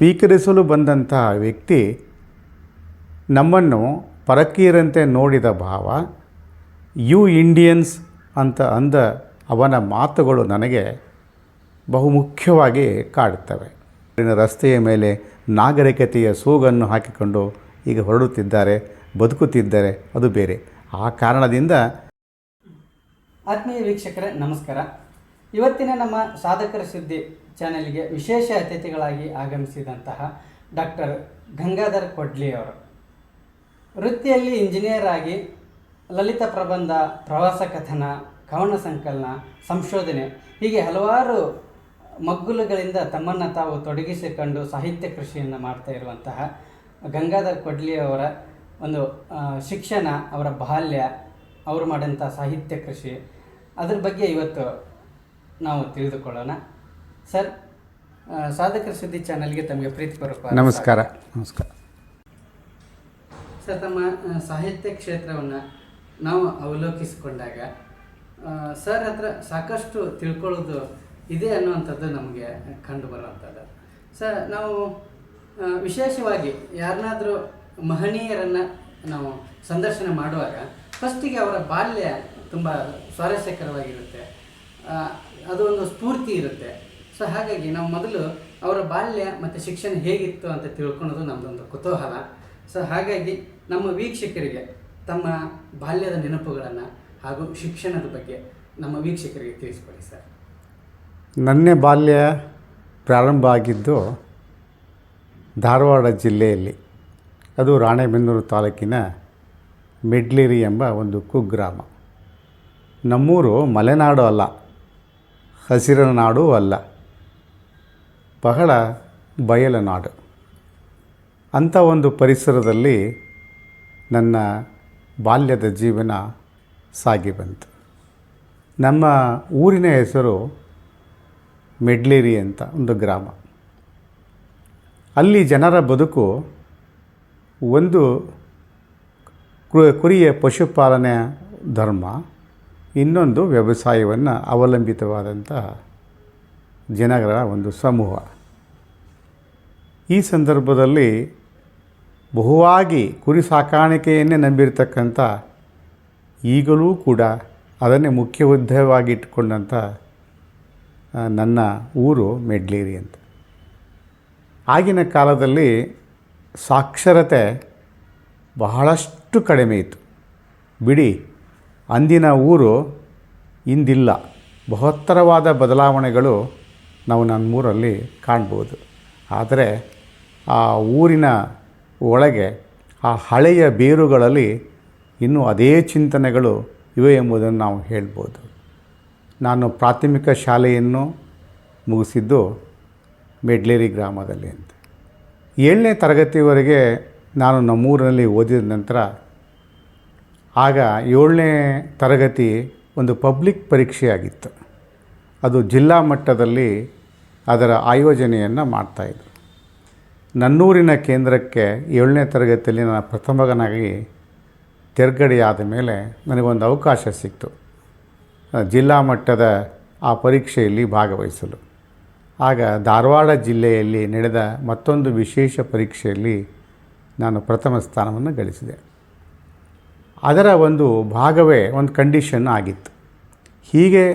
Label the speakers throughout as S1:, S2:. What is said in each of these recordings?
S1: ಸ್ವೀಕರಿಸಲು ಬಂದಂತಹ ವ್ಯಕ್ತಿ ನಮ್ಮನ್ನು ಪರಕೀಯರಂತೆ ನೋಡಿದ ಭಾವ, ಯು ಇಂಡಿಯನ್ಸ್ ಅಂತ ಅಂದ ಅವನ ಮಾತುಗಳು ನನಗೆ ಬಹುಮುಖ್ಯವಾಗಿ ಕಾಡುತ್ತವೆ. ರಸ್ತೆಯ ಮೇಲೆ ನಾಗರಿಕತೆಯ ಸೋಗನ್ನು ಹಾಕಿಕೊಂಡು ಈಗ ಹೊರಡುತ್ತಿದ್ದಾರೆ, ಬದುಕುತ್ತಿದ್ದಾರೆ, ಅದು ಬೇರೆ. ಆ ಕಾರಣದಿಂದ
S2: ಆತ್ಮೀಯ ವೀಕ್ಷಕರೇ ನಮಸ್ಕಾರ. ಇವತ್ತಿನ ನಮ್ಮ ಸಾಧಕರ ಸುದ್ದಿ ಚಾನೆಲ್ಗೆ ವಿಶೇಷ ಅತಿಥಿಗಳಾಗಿ ಆಗಮಿಸಿದಂತಹ ಡಾಕ್ಟರ್ ಗಂಗಾಧರ್ ಕೊಡ್ಲಿ ಅವರು ವೃತ್ತಿಯಲ್ಲಿ ಇಂಜಿನಿಯರ್ ಆಗಿ ಲಲಿತ ಪ್ರಬಂಧ, ಪ್ರವಾಸ ಕಥನ, ಕವನ ಸಂಕಲನ, ಸಂಶೋಧನೆ ಹೀಗೆ ಹಲವಾರು ಮಗ್ಗುಲುಗಳಿಂದ ತಮ್ಮನ್ನು ತಾವು ತೊಡಗಿಸಿಕೊಂಡು ಸಾಹಿತ್ಯ ಕೃಷಿಯನ್ನು ಮಾಡ್ತಾ ಇರುವಂತಹ ಗಂಗಾಧರ್ ಕೊಡ್ಲಿ ಅವರ ಒಂದು ಶಿಕ್ಷಣ, ಅವರ ಬಾಲ್ಯ, ಅವರು ಮಾಡಿದಂಥ ಸಾಹಿತ್ಯ ಕೃಷಿ, ಅದ್ರ ಬಗ್ಗೆ ಇವತ್ತು ನಾವು ತಿಳಿದುಕೊಳ್ಳೋಣ. ಸರ್, ಸಾಧಕರ ಸುದ್ದಿ ಚಾನಲ್ಗೆ ತಮಗೆ ಪ್ರೀತಿಪೂರ್ವಕ
S1: ನಮಸ್ಕಾರ. ನಮಸ್ಕಾರ
S2: ಸರ್. ತಮ್ಮ ಸಾಹಿತ್ಯ ಕ್ಷೇತ್ರವನ್ನು ನಾವು ಅವಲೋಕಿಸಿಕೊಂಡಾಗ ಸರ್ ಹತ್ರ ಸಾಕಷ್ಟು ತಿಳ್ಕೊಳ್ಳೋದು ಇದೆ ಅನ್ನುವಂಥದ್ದು ನಮಗೆ ಕಂಡು ಬರುವಂಥದ್ದು. ಸರ್, ನಾವು ವಿಶೇಷವಾಗಿ ಯಾರನ್ನಾದರೂ ಮಹನೀಯರನ್ನು ನಾವು ಸಂದರ್ಶನ ಮಾಡುವಾಗ ಫಸ್ಟಿಗೆ ಅವರ ಬಾಲ್ಯ ತುಂಬ ಸ್ವಾರಸ್ಯಕರವಾಗಿರುತ್ತೆ, ಅದು ಒಂದು ಸ್ಫೂರ್ತಿ ಇರುತ್ತೆ. ಸೊ ಹಾಗಾಗಿ ನಾವು ಮೊದಲು ಅವರ ಬಾಲ್ಯ ಮತ್ತು ಶಿಕ್ಷಣ ಹೇಗಿತ್ತು ಅಂತ ತಿಳ್ಕೊಳ್ಳೋದು ನಮ್ಮದೊಂದು ಕುತೂಹಲ. ಸೊ ಹಾಗಾಗಿ ನಮ್ಮ ವೀಕ್ಷಕರಿಗೆ ತಮ್ಮ ಬಾಲ್ಯದ ನೆನಪುಗಳನ್ನು ಹಾಗೂ ಶಿಕ್ಷಣದ ಬಗ್ಗೆ ನಮ್ಮ ವೀಕ್ಷಕರಿಗೆ ತಿಳಿಸ್ಕೊಡಿ ಸರ್.
S1: ನನ್ನ ಬಾಲ್ಯ ಪ್ರಾರಂಭ ಆಗಿದ್ದು ಧಾರವಾಡ ಜಿಲ್ಲೆಯಲ್ಲಿ. ಅದು ರಾಣೆಬೆನ್ನೂರು ತಾಲೂಕಿನ ಮೆಡ್ಲೇರಿ ಎಂಬ ಒಂದು ಕುಗ್ರಾಮ. ನಮ್ಮೂರು ಮಲೆನಾಡು ಅಲ್ಲ, ಹಸಿರಿನ ನಾಡು ಅಲ್ಲ, ಬಹಳ ಬಯಲ ನಾಡು. ಅಂಥ ಒಂದು ಪರಿಸರದಲ್ಲಿ ನನ್ನ ಬಾಲ್ಯದ ಜೀವನ ಸಾಗಿ ಬಂತು. ನಮ್ಮ ಊರಿನ ಹೆಸರು ಮೆಡ್ಲೇರಿ ಅಂತ ಒಂದು ಗ್ರಾಮ. ಅಲ್ಲಿ ಜನರ ಬದುಕು ಒಂದು ಕುರಿಯ ಪಶುಪಾಲನೆ ಧರ್ಮ, ಇನ್ನೊಂದು ವ್ಯವಸಾಯವನ್ನು ಅವಲಂಬಿತವಾದಂಥ ಜನಗಳ ಒಂದು ಸಮೂಹ. ಈ ಸಂದರ್ಭದಲ್ಲಿ ಬಹುವಾಗಿ ಕುರಿ ಸಾಕಾಣಿಕೆಯನ್ನೇ ನಂಬಿರ್ತಕ್ಕಂಥ, ಈಗಲೂ ಕೂಡ ಅದನ್ನೇ ಮುಖ್ಯ ಉದ್ದೇಶವಾಗಿ ಇಟ್ಟುಕೊಂಡಂಥ ನನ್ನ ಊರು ಮೆಡ್ಲೇರಿ ಅಂತ. ಆಗಿನ ಕಾಲದಲ್ಲಿ ಸಾಕ್ಷರತೆ ಬಹಳಷ್ಟು ಕಡಿಮೆ ಇತ್ತು. ಬಿಡಿ, ಅಂದಿನ ಊರು ಇಂದಿಲ್ಲ. ಬೃಹತ್ತರವಾದ ಬದಲಾವಣೆಗಳು ನಾವು ನಮ್ಮೂರಲ್ಲಿ ಕಾಣ್ಬೋದು. ಆದರೆ ಆ ಊರಿನ ಒಳಗೆ ಆ ಹಳೆಯ ಬೇರುಗಳಲ್ಲಿ ಇನ್ನೂ ಅದೇ ಚಿಂತನೆಗಳು ಇವೆ ಎಂಬುದನ್ನು ನಾವು ಹೇಳ್ಬೋದು. ನಾನು ಪ್ರಾಥಮಿಕ ಶಾಲೆಯನ್ನು ಮುಗಿಸಿದ್ದು ಮೆಡ್ಲೇರಿ ಗ್ರಾಮದಲ್ಲಿ ಅಂತ. 7ನೇ ತರಗತಿವರೆಗೆ ನಾನು ನಮ್ಮೂರಿನಲ್ಲಿ ಓದಿದ ನಂತರ, ಆಗ 7ನೇ ತರಗತಿ ಒಂದು ಪಬ್ಲಿಕ್ ಪರೀಕ್ಷೆಯಾಗಿತ್ತು. ಅದು ಜಿಲ್ಲಾ ಮಟ್ಟದಲ್ಲಿ ಅದರ ಆಯೋಜನೆಯನ್ನು ಮಾಡ್ತಾಯಿದ್ರು. ನನ್ನೂರಿನ ಕೇಂದ್ರಕ್ಕೆ 7ನೇ ತರಗತಿಯಲ್ಲಿ ನಾನು ಪ್ರಥಮನಾಗಿ ತೇರ್ಗಡೆಯಾದ ಮೇಲೆ ನನಗೊಂದು ಅವಕಾಶ ಸಿಕ್ತು ಜಿಲ್ಲಾ ಮಟ್ಟದ ಆ ಪರೀಕ್ಷೆಯಲ್ಲಿ ಭಾಗವಹಿಸಲು. ಆಗ ಧಾರವಾಡ ಜಿಲ್ಲೆಯಲ್ಲಿ ನಡೆದ ಮತ್ತೊಂದು ವಿಶೇಷ ಪರೀಕ್ಷೆಯಲ್ಲಿ ನಾನು ಪ್ರಥಮ ಸ್ಥಾನವನ್ನು ಗಳಿಸಿದೆ. ಅದರ ಒಂದು ಭಾಗವೇ ಒಂದು ಕಂಡೀಷನ್ ಆಗಿತ್ತು. ಹೀಗೆ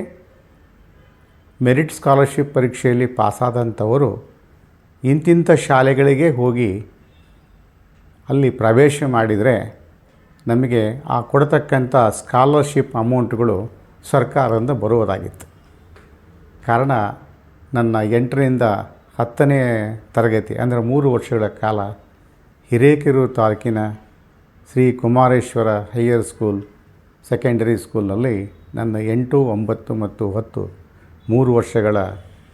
S1: ಮೆರಿಟ್ ಸ್ಕಾಲರ್ಶಿಪ್ ಪರೀಕ್ಷೆಯಲ್ಲಿ ಪಾಸಾದಂಥವರು ಇಂತಿಂಥ ಶಾಲೆಗಳಿಗೆ ಹೋಗಿ ಅಲ್ಲಿ ಪ್ರವೇಶ ಮಾಡಿದರೆ ನಮಗೆ ಆ ಕೊಡತಕ್ಕಂಥ ಸ್ಕಾಲರ್ಶಿಪ್ ಅಮೌಂಟ್ಗಳು ಸರ್ಕಾರದಿಂದ ಬರುವುದಾಗಿತ್ತು. ಕಾರಣ ನನ್ನ 8ರಿಂದ 10ನೇ ತರಗತಿ ಅಂದರೆ 3 ವರ್ಷಗಳ ಕಾಲ ಹಿರೇಕೆರೂರು ತಾಲೂಕಿನ Shri Kumareshwara higher school secondary ಸ್ಕೂಲ್ನಲ್ಲಿ ನನ್ನ 8, 9 ಮತ್ತು 10 3 ವರ್ಷಗಳ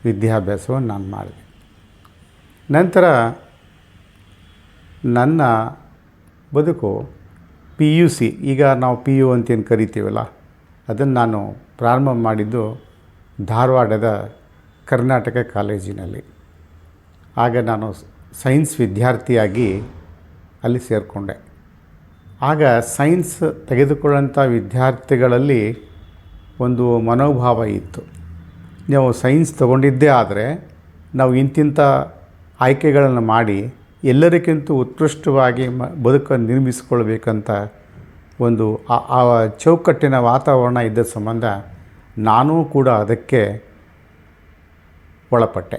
S1: ವಿದ್ಯಾಭ್ಯಾಸವನ್ನು ನಾನು ಮಾಡಿದೆ. ನಂತರ ನನ್ನ ಬದುಕು PUC, ಈಗ ನಾವು PU ಅಂತೇನು ಕರಿತೀವಲ್ಲ, ಅದನ್ನು ನಾನು ಪ್ರಾರಂಭ ಮಾಡಿದ್ದು ಧಾರವಾಡದ ಕರ್ನಾಟಕ ಕಾಲೇಜಿನಲ್ಲಿ. ಆಗ ನಾನು ಸೈನ್ಸ್ ವಿದ್ಯಾರ್ಥಿಯಾಗಿ ಅಲ್ಲಿ ಸೇರಿಕೊಂಡೆ. ಆಗ ಸೈನ್ಸ್ ತೆಗೆದುಕೊಳ್ಳುವಂಥ ವಿದ್ಯಾರ್ಥಿಗಳಲ್ಲಿ ಒಂದು ಮನೋಭಾವ ಇತ್ತು. ನಾವು ಸೈನ್ಸ್ ತಗೊಂಡಿದ್ದೇ ಆದರೆ ನಾವು ಇಂತಿಂಥ ಆಯ್ಕೆಗಳನ್ನು ಮಾಡಿ ಎಲ್ಲರಿಗಿಂತ ಉತ್ಕೃಷ್ಟವಾಗಿ ಬದುಕನ್ನು ನಿರ್ಮಿಸಿಕೊಳ್ಬೇಕಂತ ಒಂದು ಆ ಚೌಕಟ್ಟಿನ ವಾತಾವರಣ ಇದ್ದ ಸಂಬಂಧ ನಾನೂ ಕೂಡ ಅದಕ್ಕೆ ಒಳಪಟ್ಟೆ.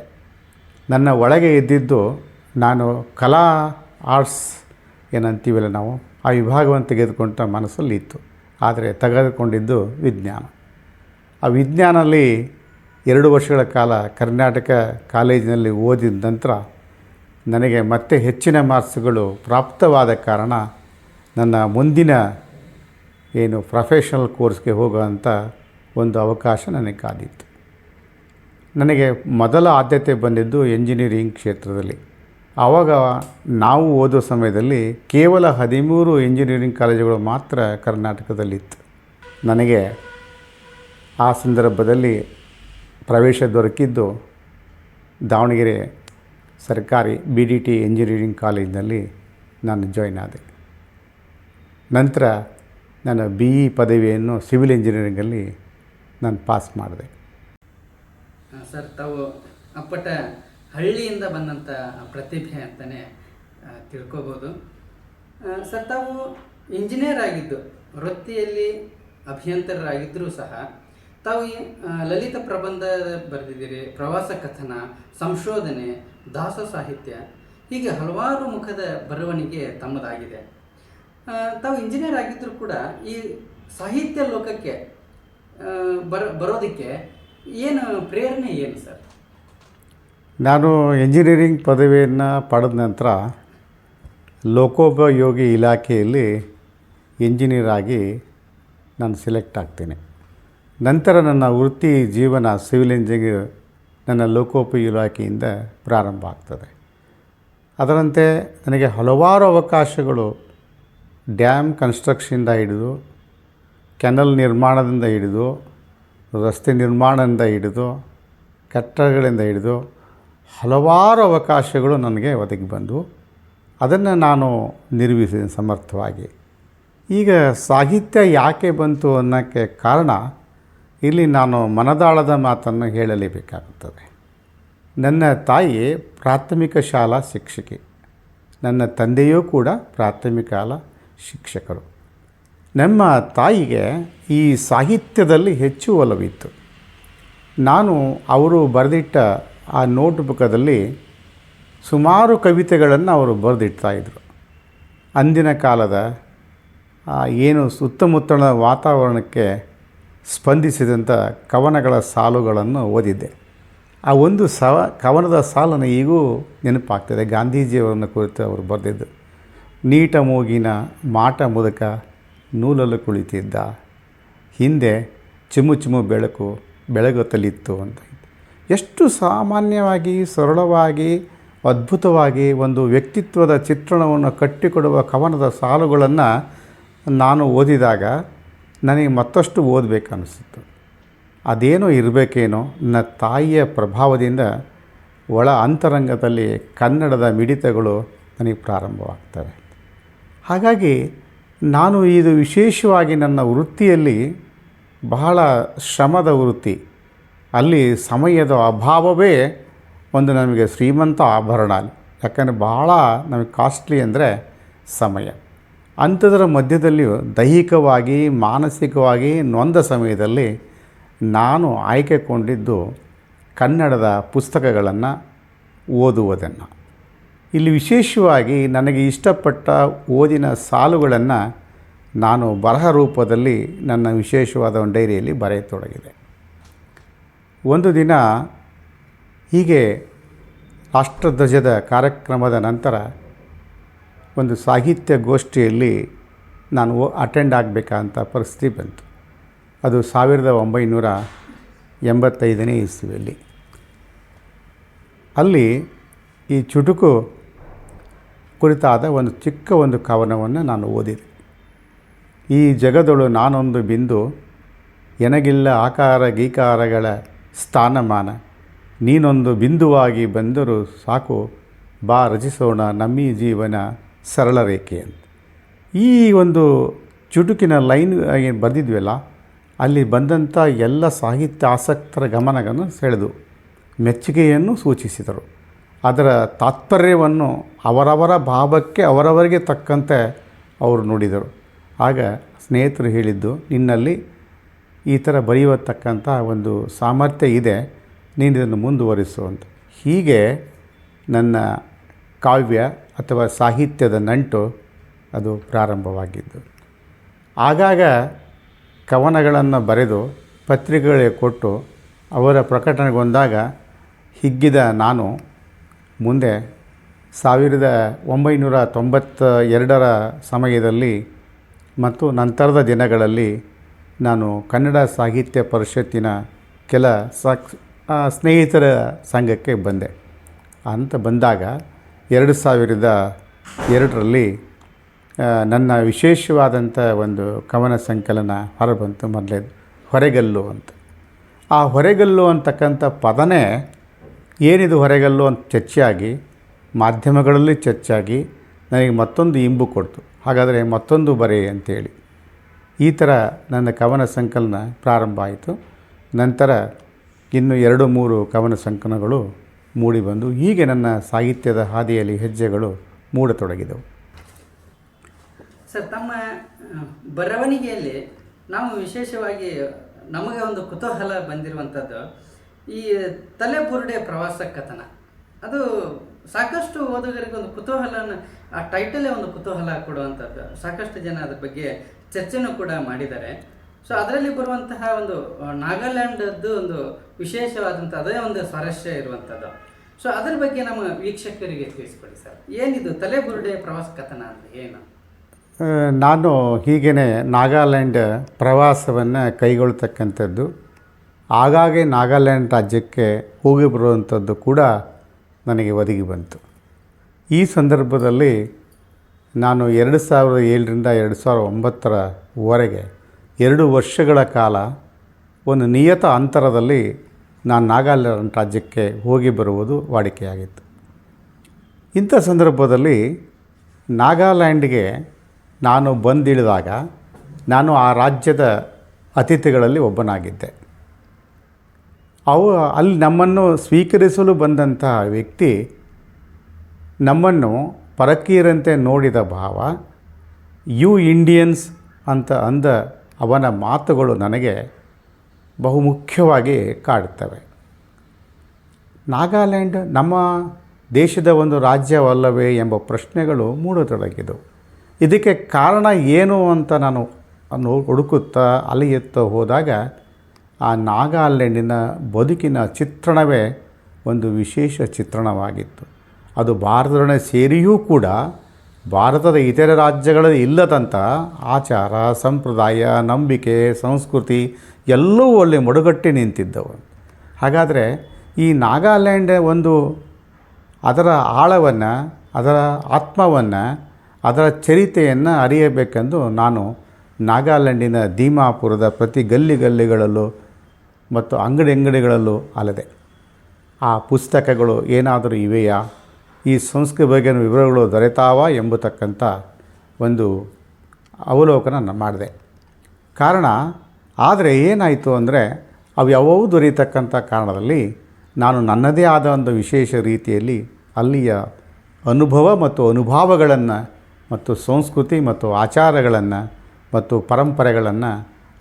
S1: ನನ್ನ ಒಳಗೆ ಇದ್ದಿದ್ದು ನಾನು ಕಲಾ ಆರ್ಟ್ಸ್ ಏನಂತೀವಲ್ಲ ನಾವು, ಆ ವಿಭಾಗವನ್ನು ತೆಗೆದುಕೊಂಡ ಮನಸ್ಸಲ್ಲಿ ಇತ್ತು. ಆದರೆ ತೆಗೆದುಕೊಂಡಿದ್ದು ವಿಜ್ಞಾನ. ಆ ವಿಜ್ಞಾನಲ್ಲಿ 2 ವರ್ಷಗಳ ಕಾಲ ಕರ್ನಾಟಕ ಕಾಲೇಜಿನಲ್ಲಿ ಓದಿದ ನಂತರ ನನಗೆ ಮತ್ತೆ ಹೆಚ್ಚಿನ ಮಾರ್ಕ್ಸ್ಗಳು ಪ್ರಾಪ್ತವಾದ ಕಾರಣ ನನ್ನ ಮುಂದಿನ ಏನು ಪ್ರೊಫೆಷನಲ್ ಕೋರ್ಸ್ಗೆ ಹೋಗುವಂಥ ಒಂದು ಅವಕಾಶ ನನಗೆ ಕಾದಿತ್ತು. ನನಗೆ ಮೊದಲ ಆದ್ಯತೆ ಬಂದಿದ್ದು ಎಂಜಿನಿಯರಿಂಗ್ ಕ್ಷೇತ್ರದಲ್ಲಿ. ಆವಾಗ ನಾವು ಓದೋ ಸಮಯದಲ್ಲಿ ಕೇವಲ 13 ಎಂಜಿನಿಯರಿಂಗ್ ಕಾಲೇಜುಗಳು ಮಾತ್ರ ಕರ್ನಾಟಕದಲ್ಲಿತ್ತು. ನನಗೆ ಆ ಸಂದರ್ಭದಲ್ಲಿ ಪ್ರವೇಶ ದೊರಕಿದ್ದು ದಾವಣಗೆರೆ ಸರ್ಕಾರಿ BDT ಎಂಜಿನಿಯರಿಂಗ್ ಕಾಲೇಜಿನಲ್ಲಿ ನಾನು ಜಾಯ್ನ್ ಆದೆ. ನಂತರ ನಾನು BE ಪದವಿಯನ್ನು ಸಿವಿಲ್ ಇಂಜಿನಿಯರಿಂಗಲ್ಲಿ ನಾನು ಪಾಸ್ ಮಾಡಿದೆ.
S2: ಸರ್, ತಾವು ಅಪ್ಪಟ ಹಳ್ಳಿಯಿಂದ ಬಂದಂಥ ಪ್ರತಿಭೆ ಅಂತಲೇ ತಿಳ್ಕೊಬೋದು. ಸರ್, ತಾವು ಇಂಜಿನಿಯರ್ ಆಗಿದ್ದು, ವೃತ್ತಿಯಲ್ಲಿ ಅಭಿಯಂತರರಾಗಿದ್ದರೂ ಸಹ ತಾವು ಲಲಿತ ಪ್ರಬಂಧ ಬರೆದಿದ್ದೀರಿ, ಪ್ರವಾಸ ಕಥನ, ಸಂಶೋಧನೆ, ದಾಸ ಸಾಹಿತ್ಯ, ಹೀಗೆ ಹಲವಾರು ಮುಖದ ಬರವಣಿಗೆ ತಮ್ಮದಾಗಿದೆ. ತಾವು ಇಂಜಿನಿಯರ್ ಆಗಿದ್ದರೂ ಕೂಡ ಈ ಸಾಹಿತ್ಯ ಲೋಕಕ್ಕೆ ಬರೋದಕ್ಕೆ ಏನು ಪ್ರೇರಣೆ ಏನು ಸರ್?
S1: ನಾನು ಎಂಜಿನಿಯರಿಂಗ್ ಪದವಿಯನ್ನು ಪಡೆದ ನಂತರ ಲೋಕೋಪಯೋಗಿ ಇಲಾಖೆಯಲ್ಲಿ ಇಂಜಿನಿಯರ್ ಆಗಿ ನಾನು ಸೆಲೆಕ್ಟ್ ಆಗ್ತೇನೆ. ನಂತರ ನನ್ನ ವೃತ್ತಿ ಜೀವನ ಸಿವಿಲ್ ಇಂಜಿನಿಯರ್ ನನ್ನ ಲೋಕೋಪಯೋಗಿ ಇಲಾಖೆಯಿಂದ ಪ್ರಾರಂಭ ಆಗ್ತದೆ. ಅದರಂತೆ ನನಗೆ ಹಲವಾರು ಅವಕಾಶಗಳು ಡ್ಯಾಮ್ ಕನ್ಸ್ಟ್ರಕ್ಷನಿಂದ ಹಿಡಿದು, ಕೆನಲ್ ನಿರ್ಮಾಣದಿಂದ ಹಿಡಿದು, ರಸ್ತೆ ನಿರ್ಮಾಣದಿಂದ ಹಿಡಿದು, ಕಟ್ಟಡಗಳಿಂದ ಹಿಡಿದು ಹಲವಾರು ಅವಕಾಶಗಳು ನನಗೆ ಒದಗಿ ಬಂದವು. ಅದನ್ನು ನಾನು ನಿರ್ವಹಿಸಿದೆ ಸಮರ್ಥವಾಗಿ. ಈಗ ಸಾಹಿತ್ಯ ಯಾಕೆ ಬಂತು ಅನ್ನೋಕ್ಕೆ ಕಾರಣ, ಇಲ್ಲಿ ನಾನು ಮನದಾಳದ ಮಾತನ್ನು ಹೇಳಲೇಬೇಕಾಗುತ್ತದೆ. ನನ್ನ ತಾಯಿ ಪ್ರಾಥಮಿಕ ಶಾಲಾ ಶಿಕ್ಷಕಿ, ನನ್ನ ತಂದೆಯೂ ಕೂಡ ಪ್ರಾಥಮಿಕ ಶಾಲಾ ಶಿಕ್ಷಕರು. ನಮ್ಮ ತಾಯಿಗೆ ಈ ಸಾಹಿತ್ಯದಲ್ಲಿ ಹೆಚ್ಚು ಒಲವಿತ್ತು. ನಾನು ಅವರು ಬರೆದಿಟ್ಟ ಆ ನೋಟ್ಬುಕ್ಕದಲ್ಲಿ ಸುಮಾರು ಕವಿತೆಗಳನ್ನು ಅವರು ಬರೆದಿಡ್ತಾಯಿದ್ರು. ಅಂದಿನ ಕಾಲದ ಏನು ಸುತ್ತಮುತ್ತಲ ವಾತಾವರಣಕ್ಕೆ ಸ್ಪಂದಿಸಿದಂಥ ಕವನಗಳ ಸಾಲುಗಳನ್ನು ಓದಿದ್ದೆ. ಆ ಒಂದು ಕವನದ ಸಾಲನ್ನು ಈಗೂ ನೆನಪಾಗ್ತದೆ. ಗಾಂಧೀಜಿಯವರನ್ನು ಕುರಿತು ಅವರು ಬರೆದಿದ್ದು, ನೀಟ ಮೂಗಿನ ಮಾಟ ಮುದಕ ನೂಲಲು ಕುಳಿತಿದ್ದ, ಹಿಂದೆ ಚಿಮು ಚಿಮು ಬೆಳಕು ಬೆಳಗುತ್ತಲಿತ್ತು ಅಂತ. ಎಷ್ಟು ಸಾಮಾನ್ಯವಾಗಿ, ಸರಳವಾಗಿ, ಅದ್ಭುತವಾಗಿ ಒಂದು ವ್ಯಕ್ತಿತ್ವದ ಚಿತ್ರಣವನ್ನು ಕಟ್ಟಿಕೊಡುವ ಕವನದ ಸಾಲುಗಳನ್ನು ನಾನು ಓದಿದಾಗ ನನಗೆ ಮತ್ತಷ್ಟು ಓದಬೇಕನ್ನಿಸ್ತು. ಅದೇನೋ ಇರಬೇಕೇನೋ, ನನ್ನ ತಾಯಿಯ ಪ್ರಭಾವದಿಂದ ಒಳ ಅಂತರಂಗದಲ್ಲಿ ಕನ್ನಡದ ಮಿಡಿತಗಳು ನನಗೆ ಪ್ರಾರಂಭವಾಗ್ತವೆ. ಹಾಗಾಗಿ ನಾನು ಇದು ವಿಶೇಷವಾಗಿ ನನ್ನ ವೃತ್ತಿಯಲ್ಲಿ ಬಹಳ ಶ್ರಮದ ವೃತ್ತಿ. ಅಲ್ಲಿ ಸಮಯದ ಅಭಾವವೇ ಒಂದು ನಮಗೆ ಶ್ರೀಮಂತ ಆಭರಣ. ಯಾಕಂದರೆ ಬಹಳ ನಮಗೆ ಕಾಸ್ಟ್ಲಿ ಅಂದರೆ ಸಮಯ. ಅಂಥದ್ರ ಮಧ್ಯದಲ್ಲಿಯೂ ದೈಹಿಕವಾಗಿ, ಮಾನಸಿಕವಾಗಿ ನೊಂದ ಸಮಯದಲ್ಲಿ ನಾನು ಆಯ್ಕೆಗೊಂಡಿದ್ದು ಕನ್ನಡದ ಪುಸ್ತಕಗಳನ್ನು ಓದುವುದನ್ನು. ಇಲ್ಲಿ ವಿಶೇಷವಾಗಿ ನನಗೆ ಇಷ್ಟಪಟ್ಟ ಓದಿನ ಸಾಲುಗಳನ್ನು ನಾನು ಬರಹ ರೂಪದಲ್ಲಿ ನನ್ನ ವಿಶೇಷವಾದ ಒಂದು ಡೈರಿಯಲ್ಲಿ ಬರೆಯತೊಡಗಿದೆ. ಒಂದು ದಿನ ಹೀಗೆ ರಾಷ್ಟ್ರಧ್ವಜದ ಕಾರ್ಯಕ್ರಮದ ನಂತರ ಒಂದು ಸಾಹಿತ್ಯ ಗೋಷ್ಠಿಯಲ್ಲಿ ನಾನು ಅಟೆಂಡ್ ಆಗಬೇಕಂತ ಪರಿಸ್ಥಿತಿ ಬಂತು. ಅದು 1985ನೇ ಇಸ್ವಿಯಲ್ಲಿ. ಅಲ್ಲಿ ಈ ಚುಟುಕು ಕುರಿತಾದ ಒಂದು ಚಿಕ್ಕ ಒಂದು ಕವನವನ್ನು ನಾನು ಓದಿದೆ. ಈ ಜಗದೊಳು ನಾನೊಂದು ಬಿಂದು, ಎನಗಿಲ್ಲ ಆಕಾರ ಗೀಕಾರಗಳ ಸ್ಥಾನಮಾನ, ನೀನೊಂದು ಬಿಂದುವಾಗಿ ಬಂದರೂ ಸಾಕು, ಬಾ ರಚಿಸೋಣ ನಮ್ಮೀ ಜೀವನ ಸರಳ ರೇಖೆ ಅಂತ. ಈ ಒಂದು ಚುಟುಕಿನ ಲೈನ್ ಏನು ಬರೆದಿದ್ವಲ್ಲ, ಅಲ್ಲಿ ಬಂದಂಥ ಎಲ್ಲ ಸಾಹಿತ್ಯ ಆಸಕ್ತರ ಗಮನವನ್ನು ಸೆಳೆದು ಮೆಚ್ಚುಗೆಯನ್ನು ಸೂಚಿಸಿದರು. ಅದರ ತಾತ್ಪರ್ಯವನ್ನು ಅವರವರ ಭಾವಕ್ಕೆ ಅವರವರಿಗೆ ತಕ್ಕಂತೆ ಅವರು ನುಡಿದರು. ಆಗ ಸ್ನೇಹಿತರು ಹೇಳಿದ್ದು, ನಿನ್ನಲ್ಲಿ ಈ ಥರ ಬರೆಯುವತಕ್ಕಂಥ ಒಂದು ಸಾಮರ್ಥ್ಯ ಇದೆ, ನೀನು ಇದನ್ನು ಮುಂದುವರಿಸು ಅಂತ. ಹೀಗೆ ನನ್ನ ಕಾವ್ಯ ಅಥವಾ ಸಾಹಿತ್ಯದ ನಂಟು ಅದು ಪ್ರಾರಂಭವಾಗಿದ್ದು. ಆಗಾಗ ಕವನಗಳನ್ನು ಬರೆದು ಪತ್ರಿಕೆಗಳಿಗೆ ಕೊಟ್ಟು ಅವರ ಪ್ರಕಟಣೆಗೊಂಡಾಗ ಹಿಗ್ಗಿದ ನಾನು ಮುಂದೆ 1992ರ ಸಮಯದಲ್ಲಿ ಮತ್ತು ನಂತರದ ದಿನಗಳಲ್ಲಿ ನಾನು ಕನ್ನಡ ಸಾಹಿತ್ಯ ಪರಿಷತ್ತಿನ ಕೆಲ ಸ್ನೇಹಿತರ ಸಂಘಕ್ಕೆ ಬಂದೆ. ಅಂತ ಬಂದಾಗ 2002ರಲ್ಲಿ ನನ್ನ ವಿಶೇಷವಾದಂಥ ಒಂದು ಕವನ ಸಂಕಲನ ಹೊರಬಂತು. ಮೊದಲೇದು ಹೊರೆಗಲ್ಲು ಅಂತ. ಆ ಹೊರೆಗಲ್ಲು ಅಂತಕ್ಕಂಥ ಪದನೇ ಏನಿದು ಹೊರೆಗಲ್ಲು ಅಂತ ಚರ್ಚೆಯಾಗಿ ಮಾಧ್ಯಮಗಳಲ್ಲಿ ಚರ್ಚೆಯಾಗಿ ನನಗೆ ಮತ್ತೊಂದು ಇಂಬು ಕೊಡ್ತು. ಹಾಗಾದರೆ ಮತ್ತೊಂದು ಬರೆ ಅಂತೇಳಿ ಈ ಥರ ನನ್ನ ಕವನ ಸಂಕಲನ ಪ್ರಾರಂಭ ಆಯಿತು. ನಂತರ ಇನ್ನು 2-3 ಕವನ ಸಂಕಲನಗಳು ಮೂಡಿಬಂದು ಹೀಗೆ ನನ್ನ ಸಾಹಿತ್ಯದ ಹಾದಿಯಲ್ಲಿ ಹೆಜ್ಜೆಗಳು ಮೂಡತೊಡಗಿದವು.
S2: ಸರ್, ತಮ್ಮ ಬರವಣಿಗೆಯಲ್ಲಿ ನಾವು ವಿಶೇಷವಾಗಿ ನಮಗೆ ಒಂದು ಕುತೂಹಲ ಬಂದಿರುವಂಥದ್ದು ಈ ತಲೆಬುರುಡೆ ಪ್ರವಾಸ ಕಥನ. ಅದು ಸಾಕಷ್ಟು ಓದುಗರಿಗೆ ಒಂದು ಕುತೂಹಲನ, ಆ ಟೈಟಲೇ ಒಂದು ಕುತೂಹಲ ಕೊಡುವಂಥದ್ದು. ಸಾಕಷ್ಟು ಜನ ಅದ್ರ ಬಗ್ಗೆ ಚರ್ಚೆನೂ ಕೂಡ ಮಾಡಿದ್ದಾರೆ. ಸೊ ಅದರಲ್ಲಿ ಬರುವಂತಹ ಒಂದು ನಾಗಾಲ್ಯಾಂಡದ್ದು ಒಂದು ವಿಶೇಷವಾದಂಥ ಅದೇ ಒಂದು ಸ್ವಾರಸ್ಯ ಇರುವಂಥದ್ದು. ಸೊ ಅದ್ರ ಬಗ್ಗೆ ನಮ್ಮ ವೀಕ್ಷಕರಿಗೆ ತಿಳಿಸ್ಕೊಡಿ ಸರ್. ಏನಿದು ತಲೆಬುರುಡೆ ಪ್ರವಾಸ ಕಥನ ಅಂದರೆ ಏನು?
S1: ನಾನು ಹೀಗೇ ನಾಗಾಲ್ಯಾಂಡ್ ಪ್ರವಾಸವನ್ನು ಕೈಗೊಳ್ತಕ್ಕಂಥದ್ದು, ಆಗಾಗ್ಗೆ ನಾಗಾಲ್ಯಾಂಡ್ ರಾಜ್ಯಕ್ಕೆ ಹೋಗಿ ಬರುವಂಥದ್ದು ಕೂಡ ನನಗೆ ಒದಗಿ ಬಂತು. ಈ ಸಂದರ್ಭದಲ್ಲಿ ನಾನು 2007ರಿಂದ 2009ರವರೆಗೆ 2 ವರ್ಷಗಳ ಕಾಲ ಒಂದು ನಿಯತ ಅಂತರದಲ್ಲಿ ನಾನು ನಾಗಾಲ್ಯಾಂಡ್ ರಾಜ್ಯಕ್ಕೆ ಹೋಗಿ ಬರುವುದು ವಾಡಿಕೆಯಾಗಿತ್ತು. ಇಂಥ ಸಂದರ್ಭದಲ್ಲಿ ನಾಗಾಲ್ಯಾಂಡ್ಗೆ ನಾನು ಬಂದಿಳಿದಾಗ ನಾನು ಆ ರಾಜ್ಯದ ಅತಿಥಿಗಳಲ್ಲಿ ಒಬ್ಬನಾಗಿದ್ದೆ. ಅಲ್ಲಿ ನಮ್ಮನ್ನು ಸ್ವೀಕರಿಸಲು ಬಂದಂಥ ವ್ಯಕ್ತಿ ನಮ್ಮನ್ನು ಪರಕೀಯರಂತೆ ನೋಡಿದ ಭಾವ, ಯು ಇಂಡಿಯನ್ಸ್ ಅಂತ ಅಂದ ಅವನ ಮಾತುಗಳು ನನಗೆ ಬಹುಮುಖ್ಯವಾಗಿ ಕಾಡುತ್ತವೆ. ನಾಗಾಲ್ಯಾಂಡ್ ನಮ್ಮ ದೇಶದ ಒಂದು ರಾಜ್ಯವಲ್ಲವೇ ಎಂಬ ಪ್ರಶ್ನೆಗಳು ಮೂಡತೊಡಗಿದವು. ಇದಕ್ಕೆ ಕಾರಣ ಏನು ಅಂತ ನಾನು ಹುಡುಕುತ್ತಾ ಅಲೆಯುತ್ತಾ ಹೋದಾಗ ಆ ನಾಗಾಲ್ಯಾಂಡಿನ ಬದುಕಿನ ಚಿತ್ರಣವೇ ಒಂದು ವಿಶೇಷ ಚಿತ್ರಣವಾಗಿತ್ತು. ಅದು ಭಾರತದೊಡನೆ ಸೇರಿಯೂ ಕೂಡ ಭಾರತದ ಇತರೆ ರಾಜ್ಯಗಳಲ್ಲಿ ಇಲ್ಲದಂಥ ಆಚಾರ, ಸಂಪ್ರದಾಯ, ನಂಬಿಕೆ, ಸಂಸ್ಕೃತಿ ಎಲ್ಲವೂ ಅಲ್ಲಿ ಮಡುಗಟ್ಟಿ ನಿಂತಿದ್ದವು. ಹಾಗಾದರೆ ಈ ನಾಗಾಲ್ಯಾಂಡ್ ಒಂದು ಅದರ ಆಳವನ್ನು, ಅದರ ಆತ್ಮವನ್ನು, ಅದರ ಚರಿತೆಯನ್ನು ಅರಿಯಬೇಕೆಂದು ನಾನು ನಾಗಾಲ್ಯಾಂಡಿನ ದೀಮಾಪುರದ ಪ್ರತಿ ಗಲ್ಲಿಗಳಲ್ಲೂ ಮತ್ತು ಅಂಗಡಿಗಳಲ್ಲೂ ಅಲೆದೆ. ಆ ಪುಸ್ತಕಗಳು ಏನಾದರೂ ಇವೆಯಾ, ಈ ಸಂಸ್ಕೃತಿ ಬಗ್ಗೆ ವಿವರಗಳು ದೊರೆತಾವ ಎಂಬತಕ್ಕಂಥ ಒಂದು ಅವಲೋಕನ ಮಾಡಿದೆ. ಕಾರಣ ಆದರೆ ಏನಾಯಿತು ಅಂದರೆ ಅವು ಯಾವೂ ದೊರೆಯತಕ್ಕಂಥ ಕಾರಣದಲ್ಲಿ ನಾನು ನನ್ನದೇ ಆದ ಒಂದು ವಿಶೇಷ ರೀತಿಯಲ್ಲಿ ಅಲ್ಲಿಯ ಅನುಭವ ಮತ್ತು ಅನುಭವಗಳನ್ನು ಮತ್ತು ಸಂಸ್ಕೃತಿ ಮತ್ತು ಆಚಾರಗಳನ್ನು ಮತ್ತು ಪರಂಪರೆಗಳನ್ನು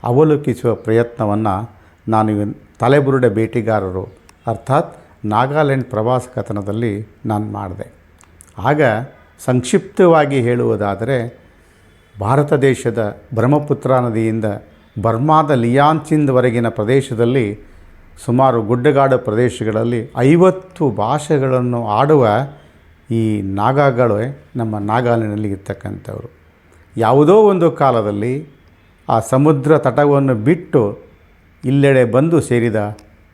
S1: ಅವಲೋಕಿಸುವ ಪ್ರಯತ್ನವನ್ನು ನಾನು ತಲೆಬುರುಡೆ ಬೇಟೆಗಾರರು ಅರ್ಥಾತ್ ನಾಗಾಲ್ಯಾಂಡ್ ಪ್ರವಾಸ ಕಥನದಲ್ಲಿ ನಾನು ಮಾಡಿದೆ. ಆಗ ಸಂಕ್ಷಿಪ್ತವಾಗಿ ಹೇಳುವುದಾದರೆ, ಭಾರತ ದೇಶದ ಬ್ರಹ್ಮಪುತ್ರ ನದಿಯಿಂದ ಬರ್ಮಾದ ಲಿಯಾಂಚಿನ್ವರೆಗಿನ ಪ್ರದೇಶದಲ್ಲಿ ಸುಮಾರು ಗುಡ್ಡಗಾಡು ಪ್ರದೇಶಗಳಲ್ಲಿ 50 ಭಾಷೆಗಳನ್ನು ಆಡುವ ಈ ನಾಗಾಗಳೇ ನಮ್ಮ ನಾಗಾಲ್ಯಾಂಡ್ನಲ್ಲಿ ಇರ್ತಕ್ಕಂಥವ್ರು. ಯಾವುದೋ ಒಂದು ಕಾಲದಲ್ಲಿ ಆ ಸಮುದ್ರ ತಟವನ್ನು ಬಿಟ್ಟು ಇಲ್ಲೆಡೆ ಬಂದು ಸೇರಿದ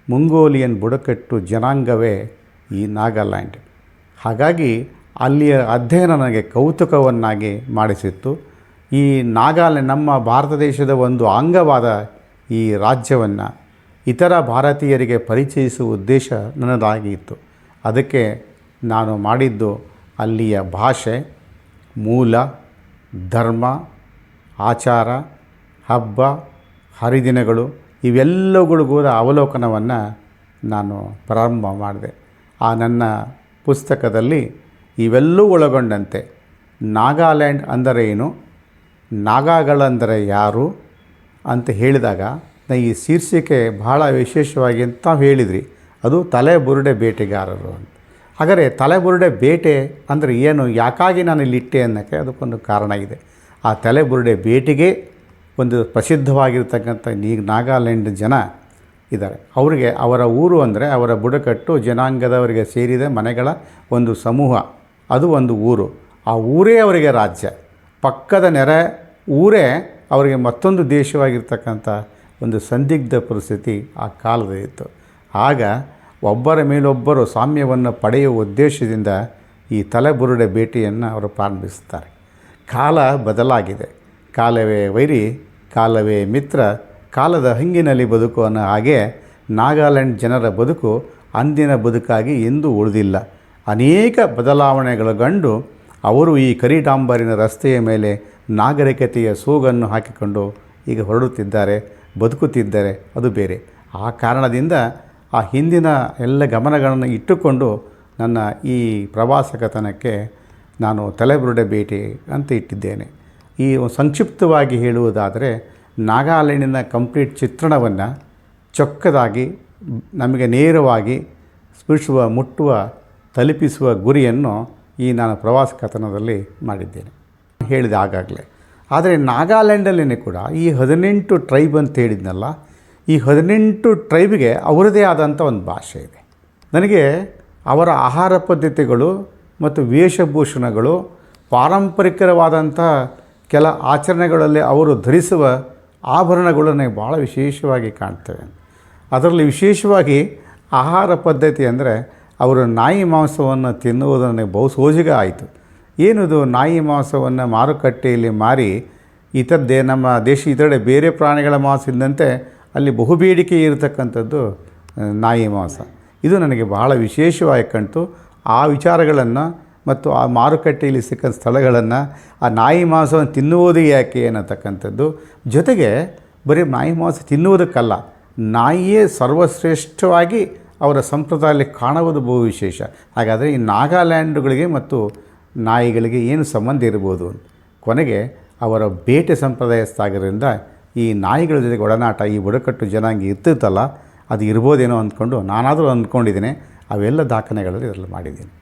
S1: ಮಂಗೋಲಿಯನ್ ಬುಡಕಟ್ಟು ಜನಾಂಗವೇ ಈ ನಾಗಾಲ್ಯಾಂಡ್. ಹಾಗಾಗಿ ಅಲ್ಲಿಯ ಅಧ್ಯಯನ ನನಗೆ ಕೌತುಕವನ್ನಾಗಿ ಮಾಡಿಸಿತ್ತು. ಈ ನಾಗಾಲ್ಯಾಂಡ್ ನಮ್ಮ ಭಾರತ ದೇಶದ ಒಂದು ಅಂಗವಾದ ಈ ರಾಜ್ಯವನ್ನು ಇತರ ಭಾರತೀಯರಿಗೆ ಪರಿಚಯಿಸುವ ಉದ್ದೇಶ ನನ್ನದಾಗಿತ್ತು. ಅದಕ್ಕೆ ನಾನು ಮಾಡಿದ್ದು ಅಲ್ಲಿಯ ಭಾಷೆ, ಮೂಲ, ಧರ್ಮ, ಆಚಾರ, ಹಬ್ಬ, ಹರಿದಿನಗಳು ಇವೆಲ್ಲವುಗಳಿಗೂ ಅವಲೋಕನವನ್ನು ನಾನು ಪ್ರಾರಂಭ ಮಾಡಿದೆ. ಆ ನನ್ನ ಪುಸ್ತಕದಲ್ಲಿ ಇವೆಲ್ಲೂ ಒಳಗೊಂಡಂತೆ ನಾಗಾಲ್ಯಾಂಡ್ ಅಂದರೆ ಏನು, ನಾಗಾಗಳಂದರೆ ಯಾರು ಅಂತ ಹೇಳಿದಾಗ ಈ ಶೀರ್ಷಿಕೆ ಭಾಳ ವಿಶೇಷವಾಗಿ ಅಂತ ತಾವು ಹೇಳಿದ್ರಿ, ಅದು ತಲೆಬುರುಡೆ ಬೇಟೆಗಾರರು ಅಂತ. ಹಾಗಾದರೆ ತಲೆಬುರುಡೆ ಬೇಟೆ ಅಂದರೆ ಏನು, ಯಾಕಾಗಿ ನಾನು ಇಲ್ಲಿಟ್ಟೆ ಅನ್ನೋಕ್ಕೆ ಅದಕ್ಕೊಂದು ಕಾರಣ ಇದೆ. ಆ ತಲೆಬುರುಡೆ ಬೇಟೆಗೆ ಒಂದು ಪ್ರಸಿದ್ಧವಾಗಿರ್ತಕ್ಕಂಥ ನಾಗಾಲ್ಯಾಂಡ್ ಜನ ಇದ್ದಾರೆ. ಅವರಿಗೆ ಅವರ ಊರು ಅಂದರೆ ಅವರ ಬುಡಕಟ್ಟು ಜನಾಂಗದವರಿಗೆ ಸೇರಿದ ಮನೆಗಳ ಒಂದು ಸಮೂಹ, ಅದು ಒಂದು ಊರು. ಆ ಊರೇ ಅವರಿಗೆ ರಾಜ್ಯ, ಪಕ್ಕದ ನೆರೆ ಊರೇ ಅವರಿಗೆ ಮತ್ತೊಂದು ದೇಶವಾಗಿರ್ತಕ್ಕಂಥ ಒಂದು ಸಂದಿಗ್ಧ ಪರಿಸ್ಥಿತಿ ಆ ಕಾಲದಲ್ಲಿತ್ತು. ಆಗ ಒಬ್ಬರ ಮೇಲೊಬ್ಬರು ಸಾಮ್ಯವನ್ನು ಪಡೆಯುವ ಉದ್ದೇಶದಿಂದ ಈ ತಲೆಬುರುಡೆ ಭೇಟಿಯನ್ನು ಅವರು ಪ್ರಾರಂಭಿಸುತ್ತಾರೆ. ಕಾಲ ಬದಲಾಗಿದೆ, ಕಾಲವೇ ವೈರಿ, ಕಾಲವೇ ಮಿತ್ರ, ಕಾಲದ ಹಂಗಿನಲ್ಲಿ ಬದುಕು ಅನ್ನೋ ಹಾಗೆ ನಾಗಾಲ್ಯಾಂಡ್ ಜನರ ಬದುಕು ಅಂದಿನ ಬದುಕಾಗಿ ಎಂದೂ ಉಳಿದಿಲ್ಲ. ಅನೇಕ ಬದಲಾವಣೆಗಳು ಕಂಡು ಅವರು ಈ ಕರಿಡಾಂಬರಿನ ರಸ್ತೆಯ ಮೇಲೆ ನಾಗರಿಕತೆಯ ಸೋಗನ್ನು ಹಾಕಿಕೊಂಡು ಈಗ ಹೊರಡುತ್ತಿದ್ದಾರೆ, ಬದುಕುತ್ತಿದ್ದಾರೆ, ಅದು ಬೇರೆ. ಆ ಕಾರಣದಿಂದ ಆ ಹಿಂದಿನ ಎಲ್ಲ ಗಮನಗಳನ್ನು ಇಟ್ಟುಕೊಂಡು ನನ್ನ ಈ ಪ್ರವಾಸ ಕಥನಕ್ಕೆ ನಾನು ತಲೆಬುರುಡೆ ಭೇಟಿ ಅಂತ ಇಟ್ಟಿದ್ದೇನೆ. ಈ ಸಂಕ್ಷಿಪ್ತವಾಗಿ ಹೇಳುವುದಾದರೆ ನಾಗಾಲ್ಯಾಂಡಿನ ಕಂಪ್ಲೀಟ್ ಚಿತ್ರಣವನ್ನು ಚೊಕ್ಕದಾಗಿ ನಮಗೆ ನೇರವಾಗಿ ಸ್ಪೃಶುವ, ಮುಟ್ಟುವ, ತಲುಪಿಸುವ ಗುರಿಯನ್ನು ಈ ನಾನು ಪ್ರವಾಸ ಕಥನದಲ್ಲಿ ಮಾಡಿದ್ದೇನೆ ಹೇಳಿದೆ ಆಗಾಗಲೇ. ಆದರೆ ನಾಗಾಲ್ಯಾಂಡಲ್ಲೇ ಕೂಡ ಈ 18 ಟ್ರೈಬ್ ಅಂತ ಹೇಳಿದ್ನಲ್ಲ, ಈ 18 ಟ್ರೈಬ್ಗೆ ಅವರದೇ ಆದಂಥ ಒಂದು ಭಾಷೆ ಇದೆ. ನನಗೆ ಅವರ ಆಹಾರ ಪದ್ಧತಿಗಳು ಮತ್ತು ವೇಷಭೂಷಣಗಳು, ಪಾರಂಪರಿಕವಾದಂಥ ಕೆಲ ಆಚರಣೆಗಳಲ್ಲಿ ಅವರು ಧರಿಸುವ ಆಭರಣಗಳು ನನಗೆ ಭಾಳ ವಿಶೇಷವಾಗಿ ಕಾಣ್ತವೆ. ಅದರಲ್ಲಿ ವಿಶೇಷವಾಗಿ ಆಹಾರ ಪದ್ಧತಿ ಅಂದರೆ ಅವರು ನಾಯಿ ಮಾಂಸವನ್ನು ತಿನ್ನುವುದು ನನಗೆ ಬಹು ಸೋಜಿಗ ಆಯಿತು. ಏನಿದು ನಾಯಿ ಮಾಂಸವನ್ನು ಮಾರುಕಟ್ಟೆಯಲ್ಲಿ ಮಾರಿ ಇತರದ್ದೇ ನಮ್ಮ ಇತರೆ ಬೇರೆ ಪ್ರಾಣಿಗಳ ಮಾಂಸ ಇದ್ದಂತೆ ಅಲ್ಲಿ ಬಹುಬೇಡಿಕೆ ಇರತಕ್ಕಂಥದ್ದು ನಾಯಿ ಮಾಂಸ. ಇದು ನನಗೆ ಬಹಳ ವಿಶೇಷವಾಗಿ ಕಾಣ್ತು. ಆ ವಿಚಾರಗಳನ್ನು ಮತ್ತು ಆ ಮಾರುಕಟ್ಟೆಯಲ್ಲಿ ಸಿಕ್ಕ ಸ್ಥಳಗಳನ್ನು, ಆ ನಾಯಿ ಮಾಂಸವನ್ನು ತಿನ್ನುವುದು ಯಾಕೆ ಅನ್ನತಕ್ಕಂಥದ್ದು, ಜೊತೆಗೆ ಬರೀ ನಾಯಿ ಮಾಂಸ ತಿನ್ನುವುದಕ್ಕಲ್ಲ, ನಾಯಿಯೇ ಸರ್ವಶ್ರೇಷ್ಠವಾಗಿ ಅವರ ಸಂಪ್ರದಾಯದಲ್ಲಿ ಕಾಣುವುದು ಬಹು ವಿಶೇಷ. ಹಾಗಾದರೆ ಈ ನಾಗಾಲ್ಯಾಂಡ್ಗಳಿಗೆ ಮತ್ತು ನಾಯಿಗಳಿಗೆ ಏನು ಸಂಬಂಧ ಇರ್ಬೋದು? ಕೊನೆಗೆ ಅವರ ಬೇಟೆ ಸಂಪ್ರದಾಯಸ್ಥಾಗಿರೋದ್ರಿಂದ ಈ ನಾಯಿಗಳ ಜೊತೆಗೆ ಒಡನಾಟ ಈ ಬುಡಕಟ್ಟು ಜನಾಂಗ ಇರ್ತಿತ್ತಲ್ಲ, ಅದು ಇರ್ಬೋದೇನೋ ಅಂದ್ಕೊಂಡು ನಾನಾದರೂ ಅಂದ್ಕೊಂಡಿದ್ದೀನಿ. ಅವೆಲ್ಲ ದಾಖಲೆಗಳಲ್ಲಿ ಇದರಲ್ಲಿ ಮಾಡಿದ್ದೀನಿ.